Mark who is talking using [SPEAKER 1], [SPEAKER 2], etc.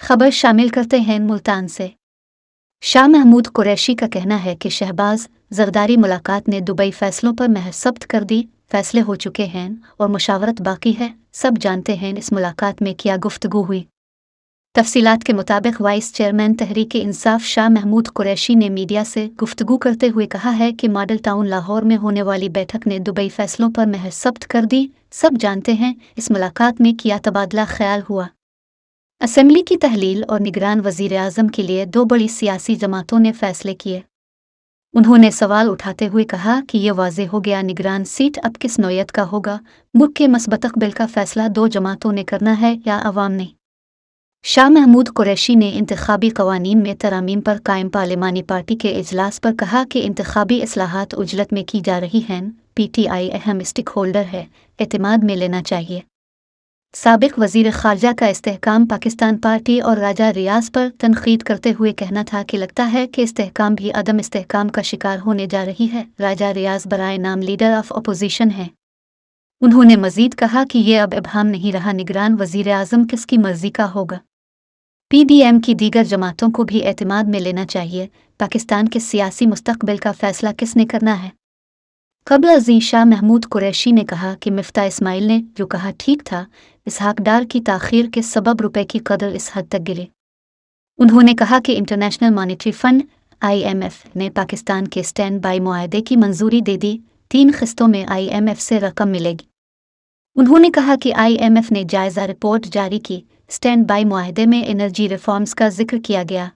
[SPEAKER 1] खबर शामिल करते हैं मुल्तान से। शाह महमूद कुरैशी का कहना है कि शहबाज जरदारी मुलाकात ने दुबई फैसलों पर महर सब्त कर दी। फैसले हो चुके हैं और मुशावरत बाकी है। सब जानते हैं इस मुलाकात में क्या गुफ्तगू हुई। तफसीलात के मुताबिक वाइस चेयरमैन तहरीक इंसाफ शाह महमूद कुरैशी ने मीडिया से गुफ्तगू करते हुए कहा है कि मॉडल टाउन लाहौर में होने वाली बैठक ने दुबई फैसलों पर महर सब्त कर दी। सब जानते हैं इस मुलाकात में क्या तबादला ख्याल हुआ। असेंबली की तहलील और निगरान वज़ीर आज़म के लिए दो बड़ी सियासी जमातों ने फैसले किए। उन्होंने सवाल उठाते हुए कहा कि ये वाज़े हो गया निगरान सीट अब किस नौयत का होगा। मुल्क के मसबतकबिल का फैसला दो जमातों ने करना है या अवाम ने। शाह महमूद कुरैशी ने इंतखाबी कवानीन में तरामीम पर कायम पार्लिमानी पार्टी के इजलास पर कहा कि इंतखाबी इस्लाहात उजलत में की जा रही हैं। PTI अहम स्टेक होल्डर है, एतमाद में लेना चाहिए। साबिक वज़ीर ख़ारजा का इस्तेहकाम पाकिस्तान पार्टी और राजा रियाज पर तनक़ीद करते हुए कहना था कि लगता है कि इस्तेहकाम भी अदम इस्तेहकाम का शिकार होने जा रही है। राजा रियाज बराए नाम लीडर ऑफ अपोजिशन है। उन्होंने मज़ीद कहा कि ये अब इब्हाम नहीं रहा निगरान वज़ीर आज़म किसकी मर्ज़ी का होगा। PDM की दीगर जमातों को भी एतमाद में लेना चाहिए। पाकिस्तान के सियासी मुस्तक़बिल का फ़ैसला किसने करना है। क़ब्ल अज़ीं शाह महमूद कुरैशी ने कहा कि मिफ्ता इस्माइल ने जो कहा ठीक था। इसहाक डार की ताख़ीर के सबब रुपए की कदर इस हद तक गिरे। उन्होंने कहा कि इंटरनेशनल मॉनेटरी फ़ंड IMF ने पाकिस्तान के स्टैंड बाई मुआहदे की मंजूरी दे दी। 3 किस्तों में IMF से रकम मिलेगी। उन्होंने कहा कि IMF ने जायज़ा रिपोर्ट जारी की। स्टैंड बाई मुआहदे में एनर्जी रिफॉर्म्स का जिक्र किया गया।